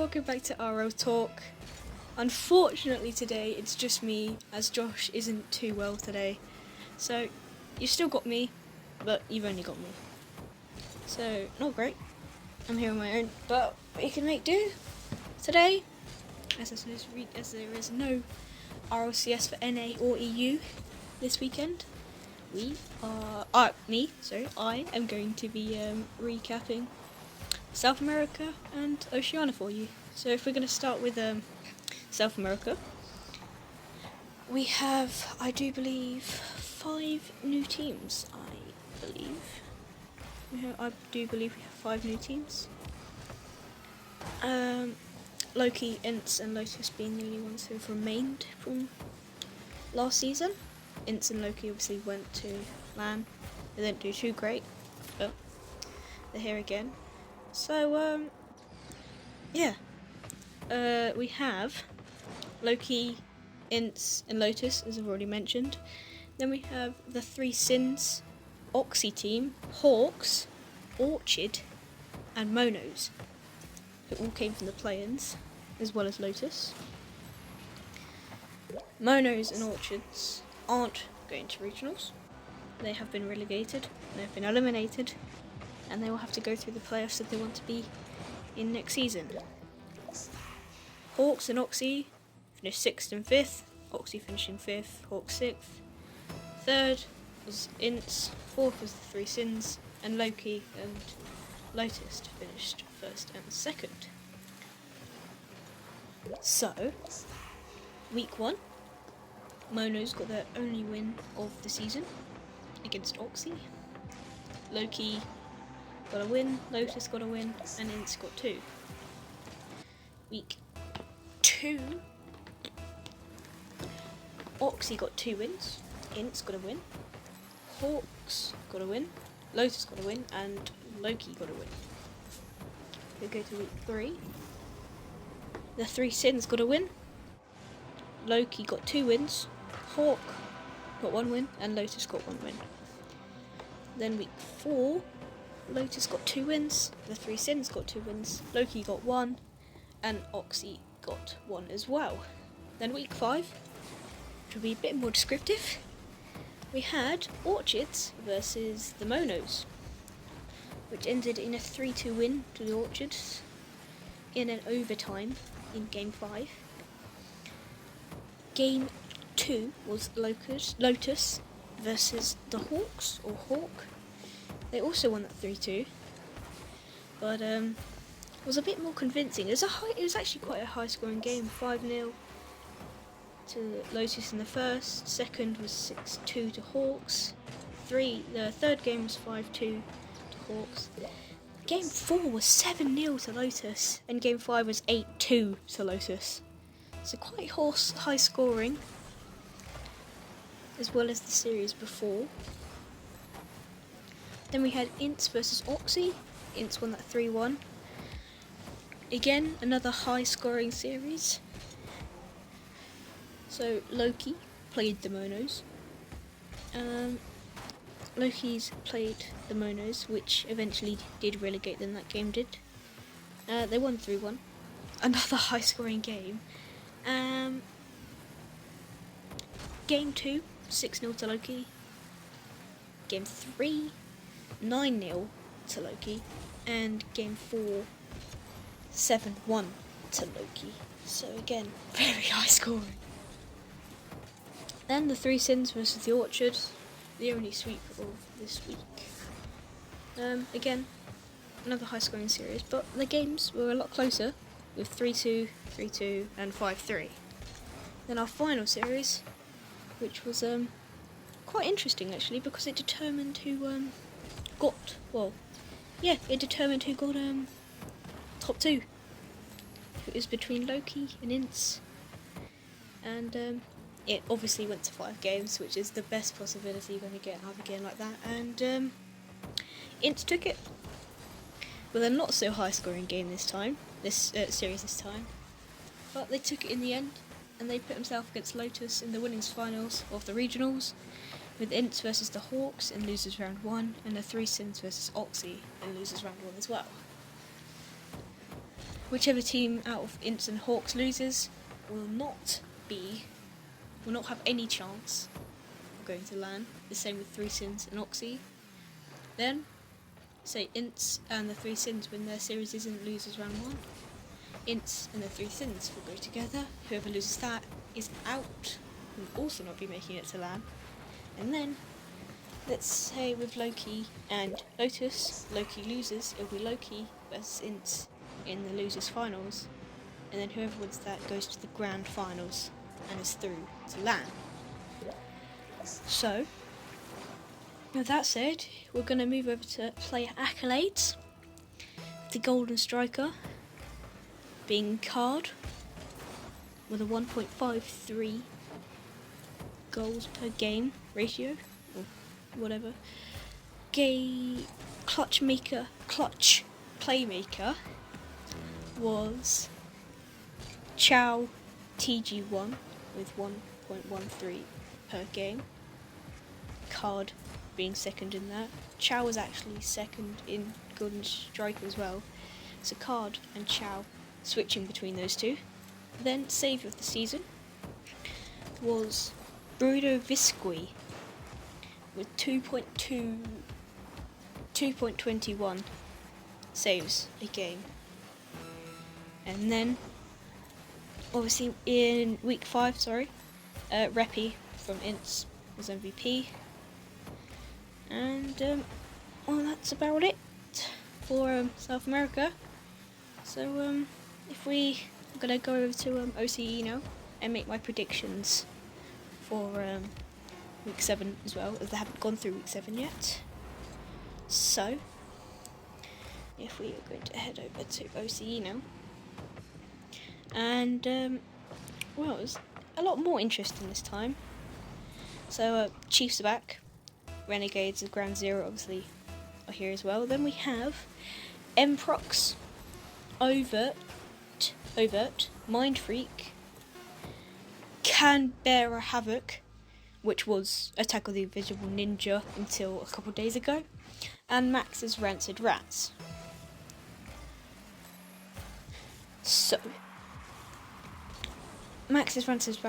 welcome back to RL Talk. Unfortunately today it's just me, as Josh isn't too well today. So, you've still got me, but you've only got me. So, not great. I'm here on my own, but we can make do. Today, as there is no RLCS for NA or EU this weekend, I am going to be recapping South America and Oceania for you. So if we're going to start with South America, we have, I do believe, 5 new teams. I do believe we have 5 new teams. Loki, Ints and Lotus being the only ones who have remained from last season. Ints and Loki obviously went to LAN. They didn't do too great, but they're here again. So, we have Loki, Ints and Lotus, as I've already mentioned. Then we have the 3 Sins, Oxy team, Hawks, Orchid, and Monos, who all came from the play-ins, as well as Lotus. Monos and Orchids aren't going to regionals. They have been relegated, they have been eliminated, and they will have to go through the playoffs if they want to be in next season. Hawks and Oxy finished 6th and 5th, Oxy finishing 5th, Hawks 6th. 3rd was Ints, 4th was the 3 Sins, and Loki and Lotus finished 1st and 2nd. So, week 1, Monos got their only win of the season against Oxy. Loki got a win, Lotus got a win, and Ints got 2. Week 2, Oxy got 2 wins, Ints got a win, Hawks got a win, Lotus got a win, and Loki got a win. We go to week 3. The 3 Sins got a win, Loki got 2 wins, Hawk got 1 win, and Lotus got 1 win. Then week 4, Lotus got 2 wins, the 3 Sins got 2 wins, Loki got 1, and Oxy got 1 as well. Then week 5, which will be a bit more descriptive, we had Orchids versus the Monos, which ended in a 3-2 win to the Orchids in an overtime in Game 5. Game 2 was Lotus versus the Hawks, or Hawk. They also won that 3-2, but it was a bit more convincing. It was actually quite a high-scoring game. 5-0 to Lotus in the first. Second was 6-2 to Hawks. The third game was 5-2 to Hawks. Game 4 was 7-0 to Lotus, and Game 5 was 8-2 to Lotus. So quite high scoring, as well as the series before. Then we had Ints versus Oxy. Ints won that 3-1. Again, another high scoring series. So Loki played the Monos. Loki's played the Monos, which eventually did relegate them, that game did. They won 3-1. Another high scoring game. Game 2, 6-0 to Loki. Game 3, 9-0 to Loki. And Game 4, 7-1 to Loki. So again, very high scoring. Then the 3 Sins versus the Orchard, the only sweep of this week. Again, another high scoring series, but the games were a lot closer, with 3-2, 3-2, and 5-3. Then our final series, which was quite interesting actually, because it determined who got top 2. It was between Loki and Ints, and it obviously went to 5 games, which is the best possibility you're going to get out of a game like that, and Ints took it with a not so high scoring game this series this time, but they took it in the end, and they put themselves against Lotus in the winners finals of the regionals, with Ints versus the Hawks in losers round 1, and the 3 Sins versus Oxy in losers round 1 as well. whichever team out of Ints and Hawks loses will not have any chance of going to LAN. The same with Three Sins and Oxy. Then, say Ints and the Three Sins win their series and loses round 1. Ints and the Three Sins will go together. Whoever loses that is out, will also not be making it to LAN. And then, let's say with Loki and Lotus, Loki loses, it'll be Loki versus Ints in the losers finals, and then whoever wins that goes to the grand finals and is through to LAN. So, with that said, we're going to move over to player accolades. The golden striker being Card with a 1.53 goals per game ratio, or whatever. Clutch playmaker was Chow TG1 with 1.13 per game. Card being second in that. Chow was actually second in Golden Strike as well. So Card and Chow switching between those two. Then save of the season was Bruno Visqui with 2.21 saves a game. And then obviously in week 5, Reppy from Ints was MVP. And well, that's about it for South America. So if I'm gonna go over to OCE now and make my predictions for week 7 as well, as they haven't gone through week 7 yet. So if we are going to head over to OCE now, and well, it's a lot more interesting this time. So Chiefs are back, Renegades and Ground Zero obviously are here as well. Then we have Mprox, Overt, Mind Freak, Canberra Havoc, which was Attack of the Invisible Ninja until a couple of days ago, and Max's Rancid Rats. So, Max's Rancid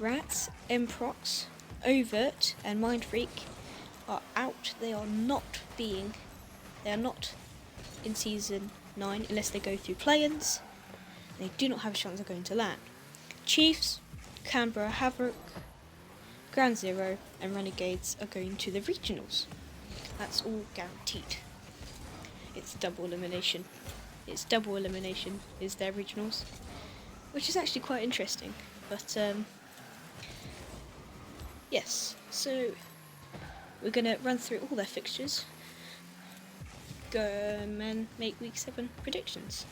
Rats, Mprox, Overt, and Mind Freak are out. They are not in season 9 unless they go through play-ins. They do not have a chance of going to LAN. Chiefs, Canberra Havoc, Ground Zero, and Renegades are going to the regionals. That's all guaranteed. It's double elimination. Is their regionals, which is actually quite interesting. But yes, so we're gonna run through all their fixtures, go and make week 7 predictions.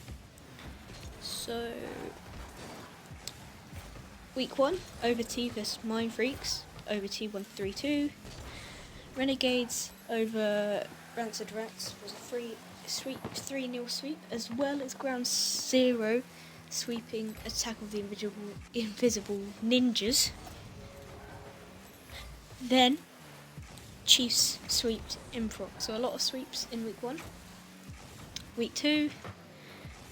So week 1, Over-T vs Mind Freaks. Over-T 1-3-2. Renegades over Rancid Rats was a 3-0 sweep, as well as Ground Zero sweeping Attack of the Invisible Ninjas. Then Chiefs sweeped Mprox, so a lot of sweeps in week 1. Week 2,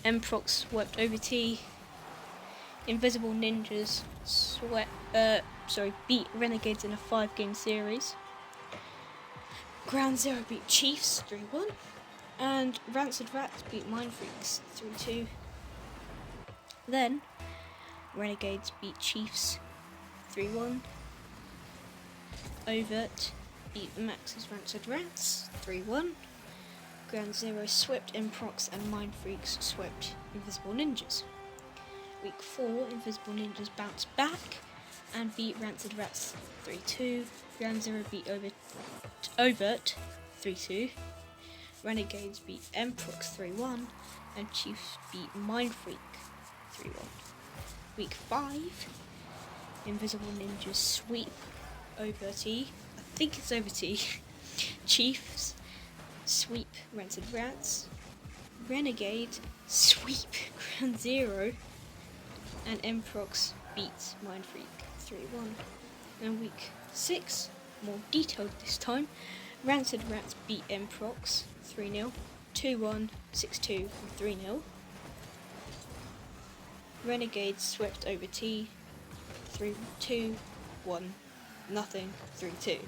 Mprox swept Over-T. Invisible Ninjas beat Renegades in a 5-game series. Ground Zero beat Chiefs 3-1, and Rancid Rats beat Mind Freaks 3-2. Then Renegades beat Chiefs 3-1. Overt beat Max's Rancid Rats 3-1. Ground Zero swept Mprox, and Mind Freaks swept Invisible Ninjas. Week 4, Invisible Ninjas bounced back and beat Rancid Rats 3-2. Ground Zero beat Overt 3-2. Renegades beat Mprox 3-1. And Chiefs beat Mind Freak 3-1. Week 5, Invisible Ninjas sweep Over-T. I think it's Over-T. Chiefs sweep Rancid Rats. Renegade sweep Ground Zero. And Mprox beat Mind Freak 3-1. And week 6, more detailed this time, Rancid Rats beat Mprox 3-0. 2-1, 6-2, and 3-0. Renegades swept over T, 3-2, 1, nothing, 3-2.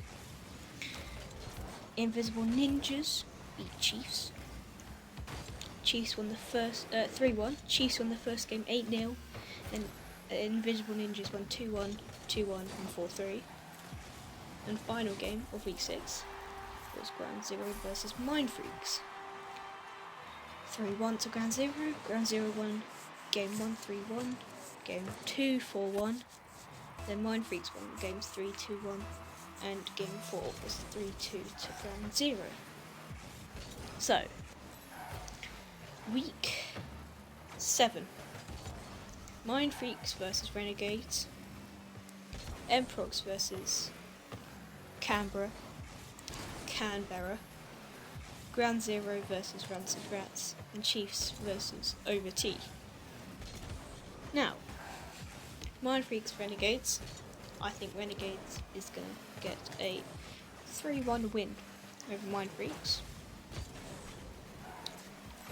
Invisible Ninjas beat Chiefs. Chiefs won the first 3-1. Chiefs won the first game 8-0, and Invisible Ninjas won 2-1, 2-1, and 4-3. And final game of week 6 was Ground Zero versus Mind Freaks. 3-1 to Ground Zero. Ground Zero won game 1 3-1, game 2 4-1. Then Mind Freaks won games 3 2-1, and game 4 was 3-2 to Ground Zero. So, week 7. Mind Freaks versus Renegades. Emprox versus Canberra. Ground Zero versus Rancid Rats. And Chiefs versus Over T. Now, Mind Freaks Renegades. I think Renegades is going to get a 3-1 win over Mind Freaks.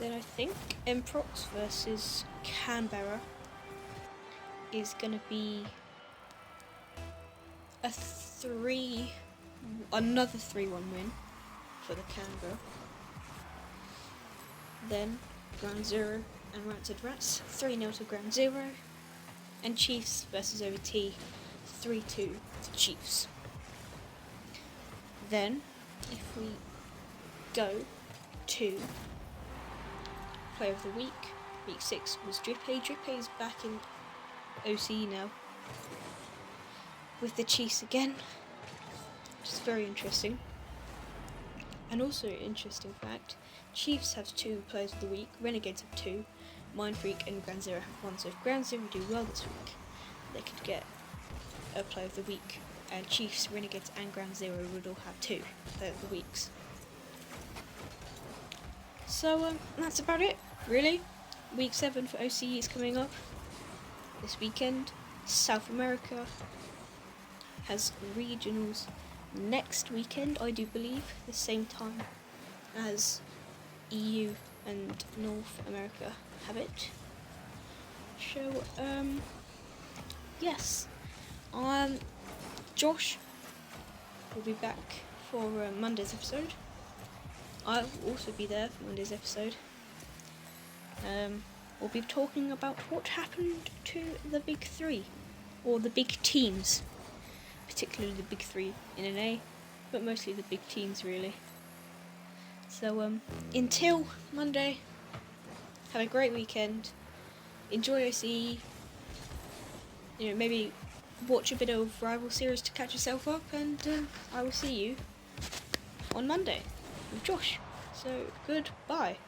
Then I think Emprox versus Canberra is going to be another 3-1 win for the Canberra. Then Ground Zero and Rancid Rats, 3-0 to Ground Zero. And Chiefs versus Over T, 3-2 to Chiefs. Then, if we go to Player of the Week, week 6 was Drippy. Drippy is back in OCE now with the Chiefs again, which is very interesting. And also interesting fact, Chiefs have 2 Players of the Week, Renegades have 2, Mind Freak and Ground Zero have 1. So if Ground Zero do well this week, they could get a Player of the Week, and Chiefs, Renegades and Ground Zero would all have 2 Player of the Weeks. So that's about it, really. Week 7 for OCE is coming up this weekend. South America has regionals next weekend, I do believe, the same time as EU and North America have it. So, yes. Josh will be back for Monday's episode. I will also be there for Monday's episode. We'll be talking about what happened to the big 3, or the big teams, particularly the big 3 in NA, but mostly the big teams really. So until Monday, have a great weekend, enjoy OCE, maybe watch a bit of Rival Series to catch yourself up, and I will see you on Monday with Josh. So goodbye.